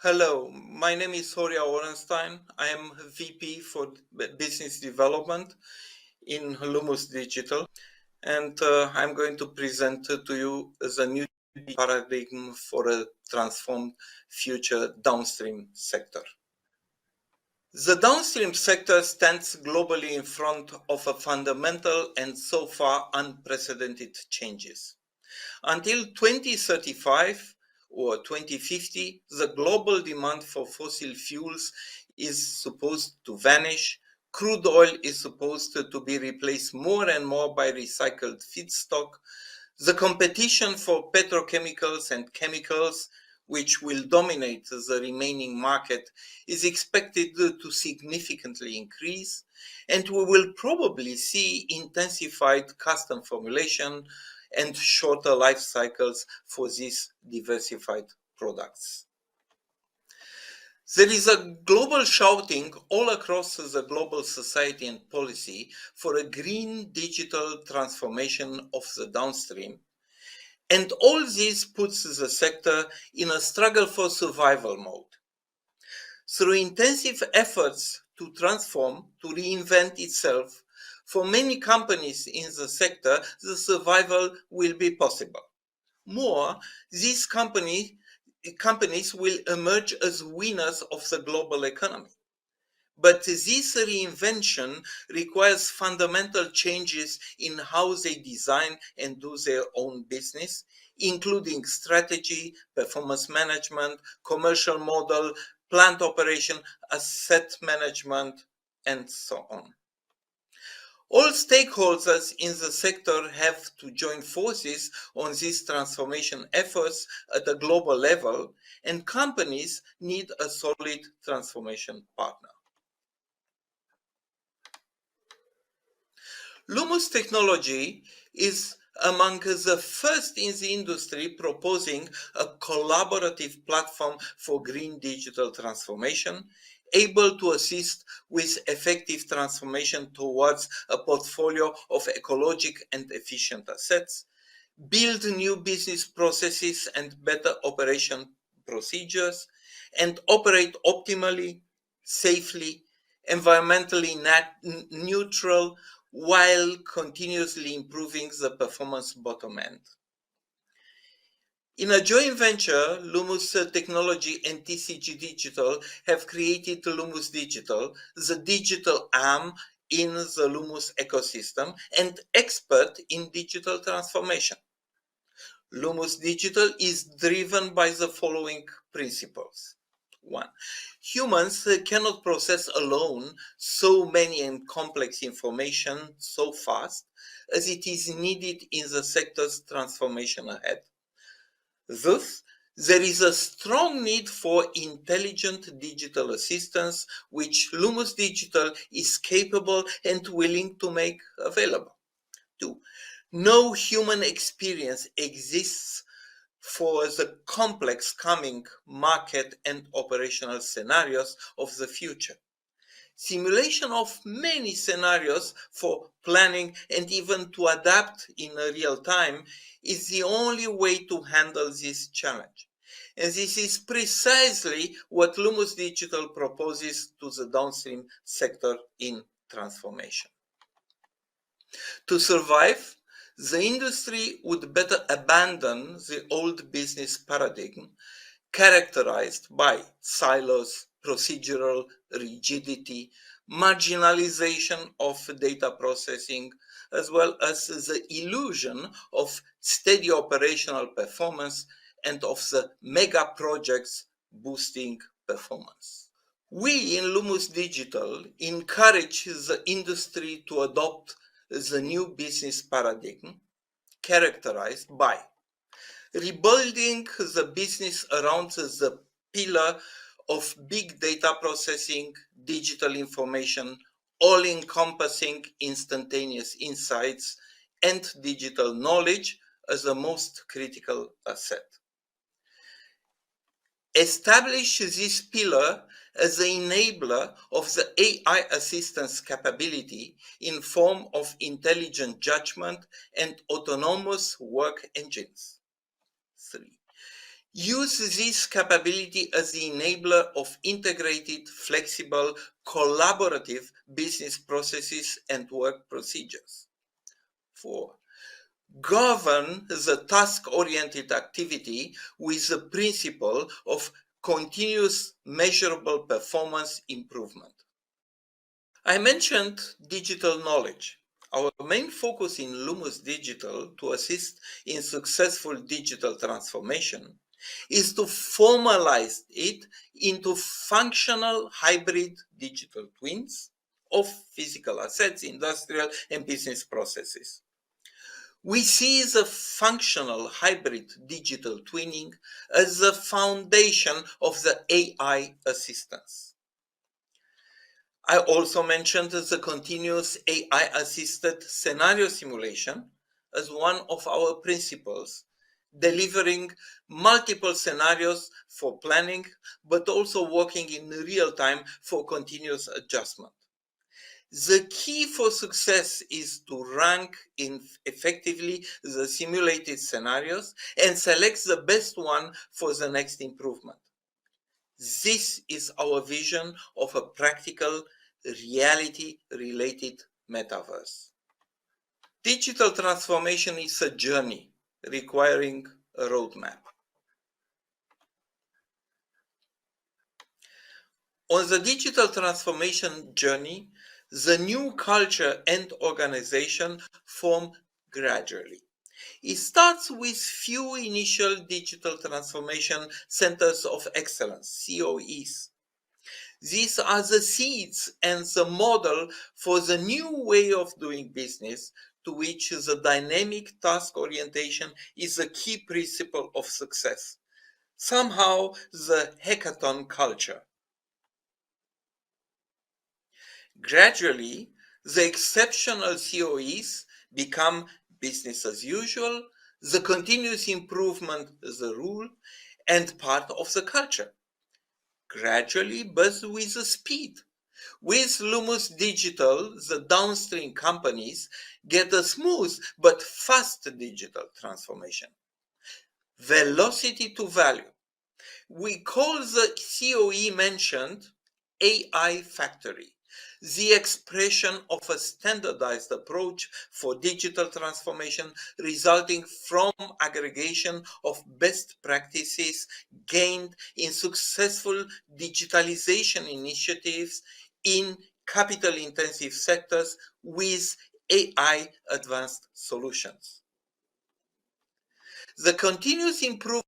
Hello, my name is Horia Orenstein. I am VP for Business Development in Lummus Digital, and I'm going to present to you the new paradigm for a transformed future downstream sector. The downstream sector stands globally in front of a fundamental and so far unprecedented changes. Until 2035 or 2050, the global demand for fossil fuels is supposed to vanish. Crude oil is supposed to be replaced more and more by recycled feedstock. The competition for petrochemicals and chemicals, which will dominate the remaining market, is expected to significantly increase, and we will probably see intensified custom formulation and shorter life cycles for these diversified products. There is a global shouting all across the global society and policy for a green digital transformation of the downstream. And all this puts the sector in a struggle for survival mode. Through intensive efforts to transform, to reinvent itself, for many companies in the sector, the survival will be possible. More, these companies will emerge as winners of the global economy. But this reinvention requires fundamental changes in how they design and do their own business, including strategy, performance management, commercial model, plant operation, asset management, and so on. All stakeholders in the sector have to join forces on these transformation efforts at a global level, and companies need a solid transformation partner. Lummus technology is among the first in the industry proposing a collaborative platform for green digital transformation, able to assist with effective transformation towards a portfolio of ecologic and efficient assets, build new business processes and better operation procedures, and operate optimally, safely, environmentally neutral, while continuously improving the performance bottom end. In a joint venture, Lummus Technology and TCG Digital have created Ludos Digital, the digital arm in the Lummus ecosystem and expert in digital transformation. Ludos Digital is driven by the following principles. 1. Humans cannot process alone so many and complex information so fast as it is needed in the sector's transformation ahead. Thus, there is a strong need for intelligent digital assistance, which Lummus Digital is capable and willing to make available. 2. No human experience exists for the complex coming market and operational scenarios of the future. Simulation of many scenarios for planning and even to adapt in real time is the only way to handle this challenge. And this is precisely what Lummus Digital proposes to the downstream sector in transformation. To survive, the industry would better abandon the old business paradigm characterized by silos, procedural rigidity, marginalization of data processing, as well as the illusion of steady operational performance and of the mega projects boosting performance. We in Lummus Digital encourage the industry to adopt the new business paradigm characterized by rebuilding the business around the pillar of big data processing, digital information, all-encompassing instantaneous insights, and digital knowledge as the most critical asset. Establish this pillar as the enabler of the AI assistance capability in form of intelligent judgment and autonomous work engines. 3. use this capability as the enabler of integrated, flexible, collaborative business processes and work procedures. 4. Govern the task-oriented activity with the principle of continuous measurable performance improvement. I mentioned digital knowledge. Our main focus in Lummus Digital to assist in successful digital transformation is to formalize it into functional hybrid digital twins of physical assets, industrial and business processes. We see the functional hybrid digital twinning as the foundation of the AI assistance. I also mentioned the continuous AI-assisted scenario simulation as one of our principles, delivering multiple scenarios for planning, but also working in real time for continuous adjustment. The key for success is to rank effectively the simulated scenarios and select the best one for the next improvement. This is our vision of a practical, reality-related metaverse. Digital transformation is a journey requiring a roadmap. On the digital transformation journey, the new culture and organization form gradually. It starts with few initial digital transformation centers of excellence, COEs. These are the seeds and the model for the new way of doing business, to which the dynamic task orientation is a key principle of success. Somehow, the hackathon culture. Gradually, the exceptional COEs become business as usual, the continuous improvement is the rule, and part of the culture. Gradually, but with the speed. With Ludos Digital, the downstream companies get a smooth but fast digital transformation. Velocity to value. We call the COE mentioned AI factory, the expression of a standardized approach for digital transformation resulting from aggregation of best practices gained in successful digitalization initiatives in capital-intensive sectors with AI advanced solutions. The continuous improvement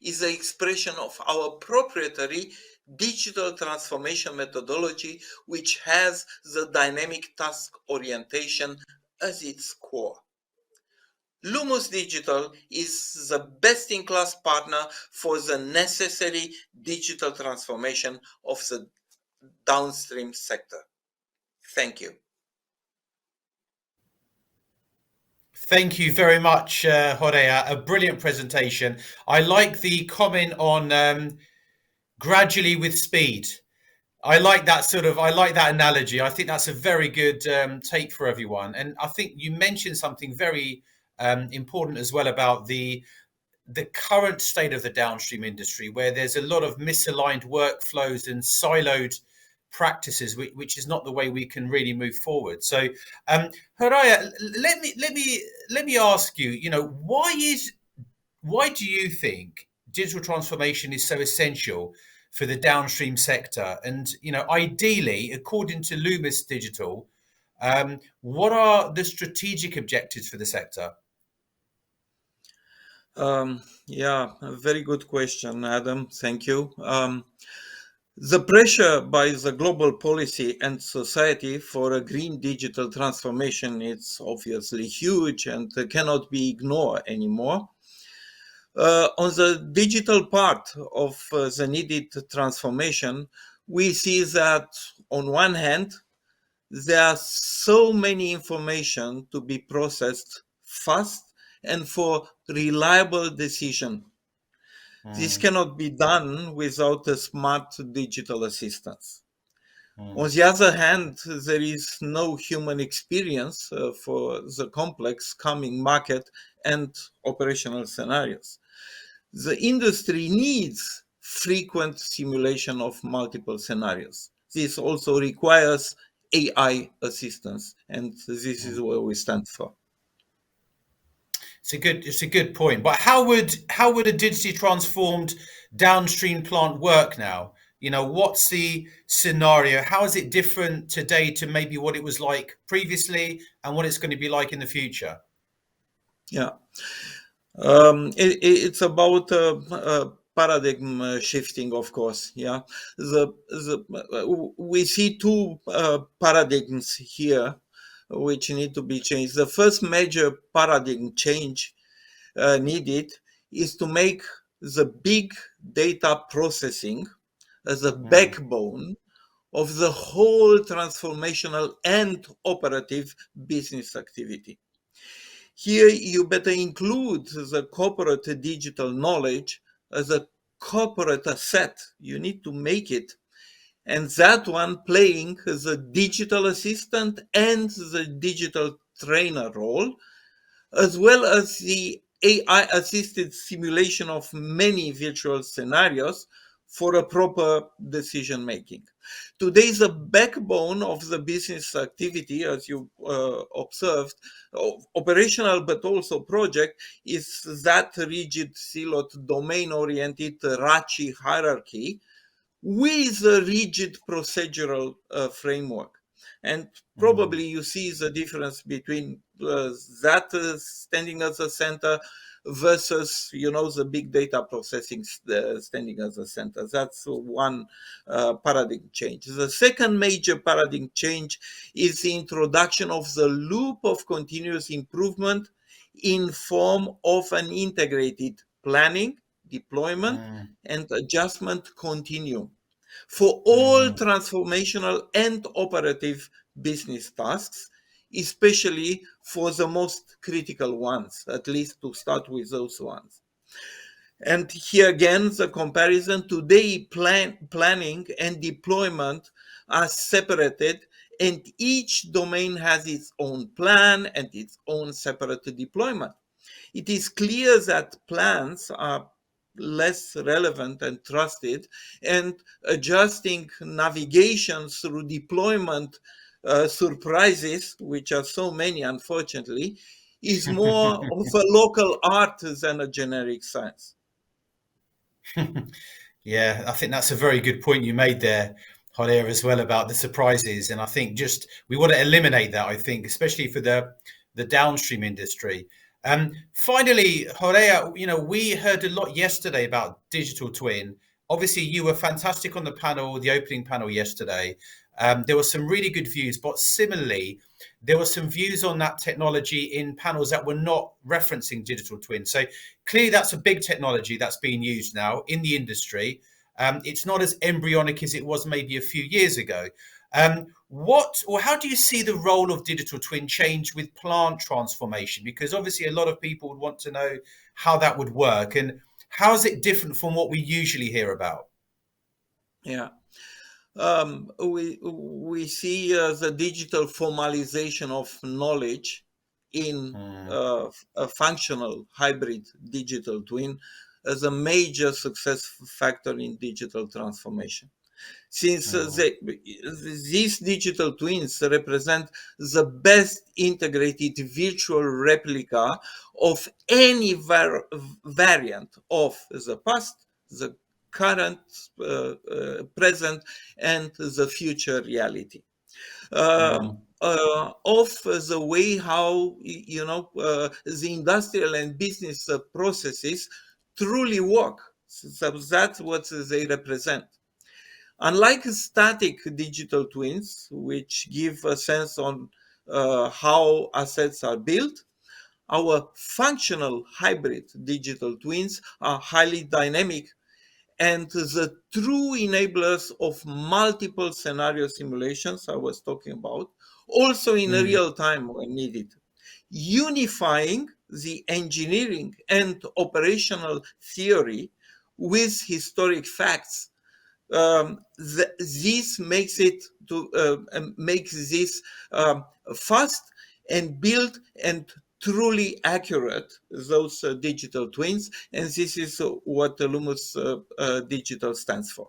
is the expression of our proprietary digital transformation methodology, which has the dynamic task orientation as its core. Lummus Digital is the best-in-class partner for the necessary digital transformation of the downstream sector. Thank you. Thank you very much, Horia. A brilliant presentation. I like the comment on gradually with speed. I like that analogy. I think that's a very good take for everyone. And I think you mentioned something very important as well about the current state of the downstream industry, where there's a lot of misaligned workflows and siloed practices, which is not the way we can really move forward. So, Horia, let me ask you. Why do you think digital transformation is so essential for the downstream sector? And ideally, according to Lummus Digital, what are the strategic objectives for the sector? Yeah, a very good question, Adam. Thank you. The pressure by the global policy and society for a green digital transformation is obviously huge and cannot be ignored anymore. On the digital part of the needed transformation, we see that on one hand, there are so many information to be processed fast and for reliable decision. This cannot be done without a smart digital assistance. On the other hand, there is no human experience for the complex coming market and operational scenarios. The industry needs frequent simulation of multiple scenarios. This also requires AI assistance, and this is where we stand for. It's a good point. But how would a digitally transformed downstream plant work now? What's the scenario? How is it different today to maybe what it was like previously and what it's going to be like in the future? Yeah. It's about paradigm shifting, of course. Yeah, we see two paradigms here which need to be changed. The first major paradigm change needed is to make the big data processing as a Mm, backbone of the whole transformational and operative business activity. Here, you better include the corporate digital knowledge as a corporate asset. You need to make it. And that one playing the digital assistant and the digital trainer role, as well as the AI assisted simulation of many virtual scenarios for a proper decision making. Today, the backbone of the business activity, as you observed, operational but also project, is that rigid, siloed, domain oriented RACI hierarchy with a rigid procedural framework. And mm, probably you see the difference between that standing as a center versus, the big data processing standing as a center. That's one paradigm change. The second major paradigm change is the introduction of the loop of continuous improvement in form of an integrated planning, deployment, mm, and adjustment continuum for all mm. transformational and operative business tasks, especially for the most critical ones, at least to start with those ones. And here again, the comparison today, planning and deployment are separated, and each domain has its own plan and its own separate deployment. It is clear that plans are less relevant and trusted, and adjusting navigation through deployment surprises, which are so many, unfortunately, is more of a local art than a generic science. Yeah, I think that's a very good point you made there, Horia, as well about the surprises. And I think just we want to eliminate that, I think, especially for the downstream industry. Finally, Horea, we heard a lot yesterday about digital twin. Obviously, you were fantastic on the panel, the opening panel yesterday. There were some really good views, but similarly, there were some views on that technology in panels that were not referencing digital twin. So clearly, that's a big technology that's being used now in the industry. It's not as embryonic as it was maybe a few years ago. What or how do you see the role of digital twin change with plant transformation? Because obviously a lot of people would want to know how that would work and how is it different from what we usually hear about? Yeah. We see the digital formalization of knowledge in Mm, a functional hybrid digital twin as a major success factor in digital transformation. Since mm, these digital twins represent the best integrated virtual replica of any variant of the past, the current, present, and the future reality. mm, Of the way how the industrial and business processes truly work. So that's what they represent. Unlike static digital twins, which give a sense on how assets are built, our functional hybrid digital twins are highly dynamic and the true enablers of multiple scenario simulations I was talking about, also in mm, real time when needed, unifying the engineering and operational theory with historic facts. This makes it to makes this fast and build and truly accurate, those digital twins, and this is what the Lummus Digital stands for.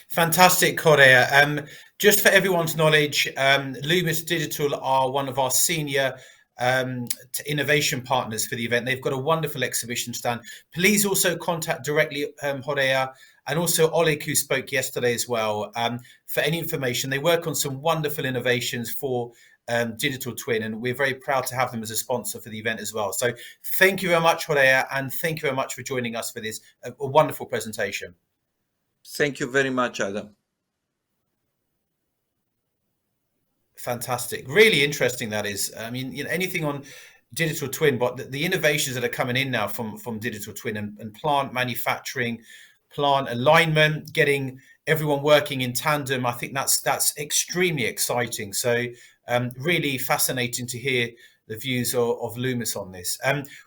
Fantastic, Horia. Just for everyone's knowledge, Ludos Digital are one of our senior innovation partners for the event. They've got a wonderful exhibition stand. Please also contact directly Horia and also Oleg, who spoke yesterday as well, for any information. They work on some wonderful innovations for digital twin, and we're very proud to have them as a sponsor for the event as well. So thank you very much, Horia, and thank you very much for joining us for this a wonderful presentation. Thank you very much, Adam. Fantastic. Really interesting, that is. I mean, anything on digital twin, but the innovations that are coming in now from digital twin and plant manufacturing, plant alignment, getting everyone working in tandem, I think that's extremely exciting. So really fascinating to hear the views of Lummus on this.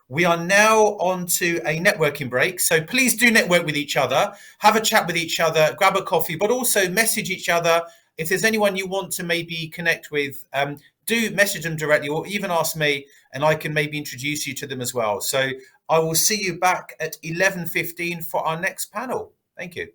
We are now on to a networking break. So please do network with each other, have a chat with each other, grab a coffee, but also message each other. If there's anyone you want to maybe connect with, do message them directly, or even ask me and I can maybe introduce you to them as well. So I will see you back at 11:15 for our next panel. Thank you.